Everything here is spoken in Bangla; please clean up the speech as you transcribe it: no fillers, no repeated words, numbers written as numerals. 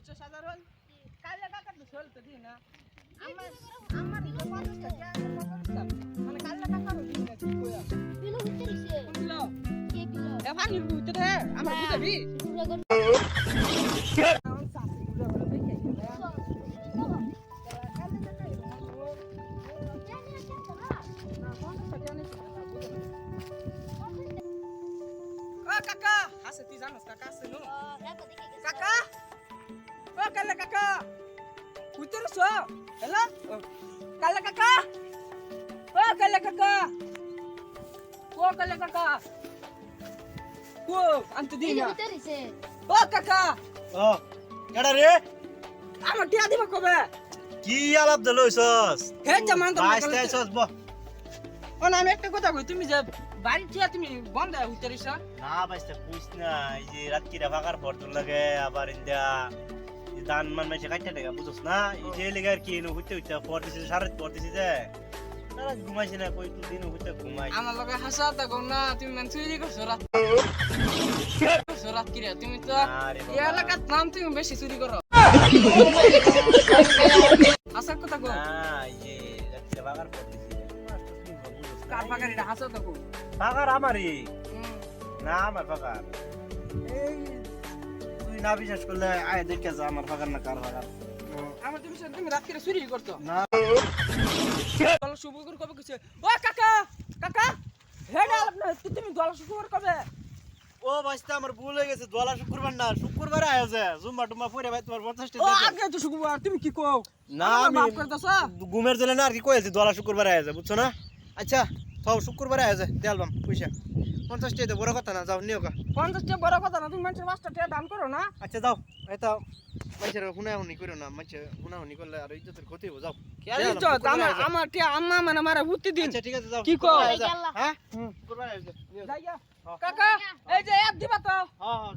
বুঝছো সাধারণ কাইলে টাকা তো চলতে দি না আমার আমার তো 50 টাকা মানে কাইলে টাকা দিই না কি কইয়া কিলো হইতে দিছে কিলো কে কিলো এ পানি বুঝতে দে আমার বুঝাবি কাকা আছে তুই জানোস কাকা আছে নো কাকা ও কালে কাকা উত্তর সো হ্যালো কালে কাকা ও কালে কাকা ও আনতে দি না হইতে দিছে ও কাকা ও কেডা রে আমার টিয়া দিবা কবে কি আলাপ দলইছস হে জামান তো বাইস্তে আইছস ব ও না আমি একটা কথা কই তুমি যে বাড়ি টিয়া তুমি বন্ধ হইতে রিস না বাইস্তে কইছ না এই যে রাত কিরা ফাকার পর তোর লাগে আবার ইন্দা দান মান মাইছে কাটতে টাকা বুঝছস না এই যে লেগার কি নো হইতে হইতে পর দিছে সারা পর দিছে যে না ঘুমাইছ না কই তুই দিন হইতে ঘুমাই আমার লগে হাসা থাকো না তুমি মান চুরি করছো রাত রাত কিরা তুমি তো আরে এই এলাকার নাম তুমি বেশি চুরি করো হাসার কথা কো না এই যে রাত কিরা ফাকার পর দিছে কার পাকার এটা হাসা থাকো ফাকার আমারই না আমার ফাকার এই তুই না বিশ্বাস করলে আয় দেখে যা আমার ফাকার না কার ফাকার আমার তুমি রাত কিরা চুরি করছো না দল শুভকর কবে কইছে ও কাকা কাকা হেডা আপনি তুমি দল শুভকর কবে ও বাস্তা আমার ভুল হয়ে গেছে দোলা শুক্রবার না শুক্রবারে আয়োছে জুম্মা টুম্মা পরে ভাই তোমার 50 ও টাকা আগে তো শুভকর তুমি কি কও না আমি মাফ করে দাও ঘুমের জন্য না আর কি কইছি দোলা শুক্রবারে আয়োছে বুঝছো না আচ্ছা তাও শুক্রবারে আয়োছে দেলবাম পয়সা 50 টাকা বড় কথা না যাও নিও কা 50 টা বড় কথা না তুমি মানুষের 5 টাকা দান করো না আচ্ছা যাও এটা মানুষের হুনাহুনি করো না মানুষের হুনাহুনি করলে আর ইজ্জতের ক্ষতি হবে যাও আমার টিয়া আম্মা মানে মারা ভূতি দিন আচ্ছা ঠিক আছে যাও কি কও? হ্যাঁ শুক্রবারে আয়োছে যাইয়া কাকা এই যে এক দিবা তো হ্যাঁ হ্যাঁ